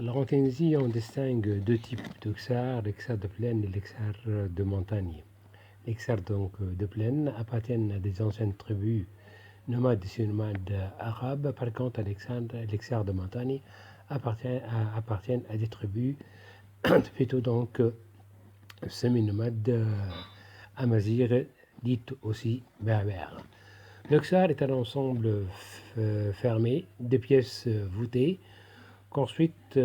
Alors en Tunisie, on distingue deux types d'Auxarre, l'Auxarre de plaine et l'Auxarre de montagne. L'Auxarre donc de plaine appartiennent à des anciennes tribus nomades et semi-nomades arabes. Par contre, l'Auxarre de montagne appartiennent à des tribus plutôt donc semi-nomades amazirs, dites aussi berbères. L'Auxarre est un ensemble fermé de pièces voûtées construite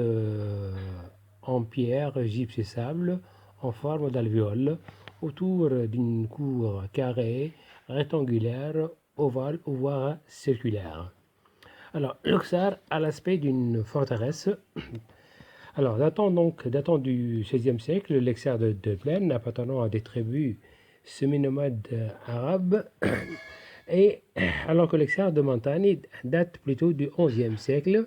en pierre, gypse et sable, en forme d'alvéole, autour d'une cour carrée, rectangulaire, ovale ou voire circulaire. Alors, l'Auxarre a l'aspect d'une forteresse. Alors, datant du XVIe siècle, l'Auxarre de plaine, appartenant à des tribus semi-nomades arabes, et alors que l'Auxarre de montagne date plutôt du XIe siècle,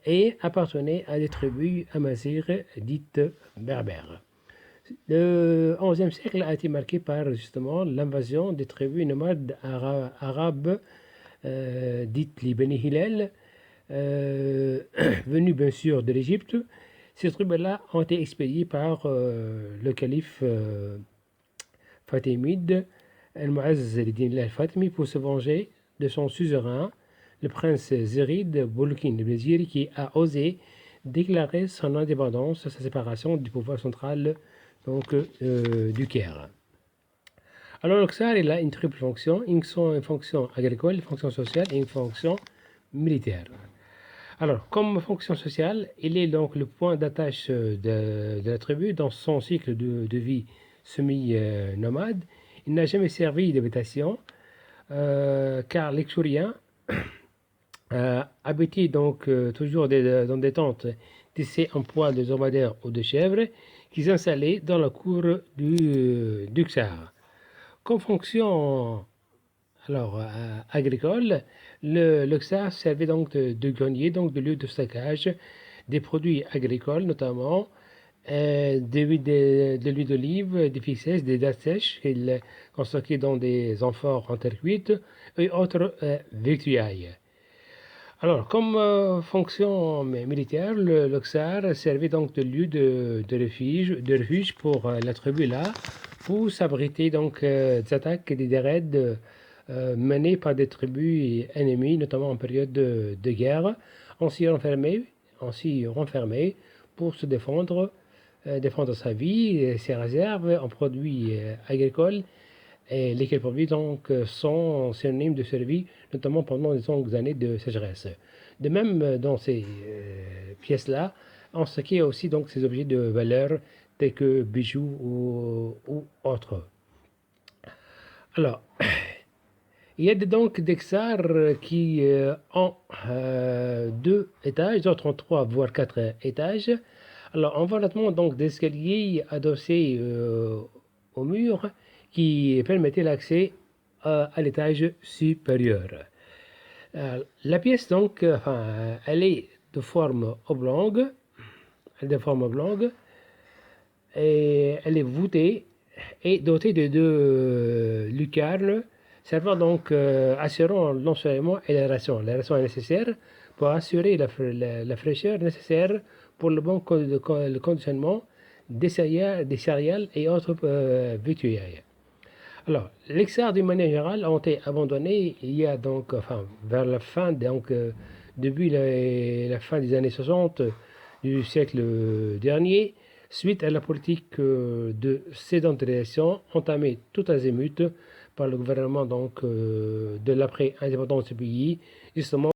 et appartenait à des tribus amazirs dites berbères. Le XIe siècle a été marqué par justement l'invasion des tribus nomades arabes dites les Beni Hillel, venues bien sûr de l'Égypte. Ces tribus-là ont été expédiées par le calife fatimide Al-Mu'azz al-Din al-Fatimi pour se venger de son suzerain, le prince Zérid Boulkin Bézir, qui a osé déclarer son indépendance, sa séparation du pouvoir central donc, du Caire. Alors l'Auxarre, il a une triple fonction, une fonction agricole, une fonction sociale et une fonction militaire. Alors, comme fonction sociale, il est donc le point d'attache de la tribu dans son cycle de vie semi-nomade. Il n'a jamais servi d'habitation, car les Xuriens habitaient donc toujours dans des tentes tissées en poils de dromadaires ou de chèvres qui s'installaient dans la cour du Xar. Comme fonction agricole, le Xar servait donc de grenier, donc de lieu de stockage des produits agricoles, notamment de l'huile d'olive, des fixes, des dattes sèches qu'il stockait dans des amphores en terre cuite et autres victuailles. Alors, comme fonction militaire, le Xar servait donc de lieu de refuge pour la tribu là, pour s'abriter donc des attaques et des raids menées par des tribus ennemies, notamment en période de guerre. On s'y renfermait pour se défendre sa vie, ses réserves en produits agricoles, et lesquels produits donc sont synonymes de survie, notamment pendant les longues années de sécheresse. De même, dans ces pièces-là, on stockait aussi donc ces objets de valeur tels que bijoux ou autres. Alors, il y a donc des xars qui ont 2 étages, d'autres ont 3 voire 4 étages. Alors, on voit notamment donc des escaliers adossés au mur qui permettait l'accès à l'étage supérieur. La pièce donc, elle est de forme oblongue, et elle est voûtée et dotée de 2 lucarnes servant donc assurant l'ensoleillement et l'aération. L'aération est nécessaire pour assurer la fraîcheur nécessaire pour le bon conditionnement des céréales et autres victuailles. Alors, les xars d'une manière générale ont été abandonnés il y a donc, vers la fin, depuis la fin des années 60 du siècle dernier, suite à la politique de sédentarisation entamée tout azimut par le gouvernement de l'après-indépendance du pays, justement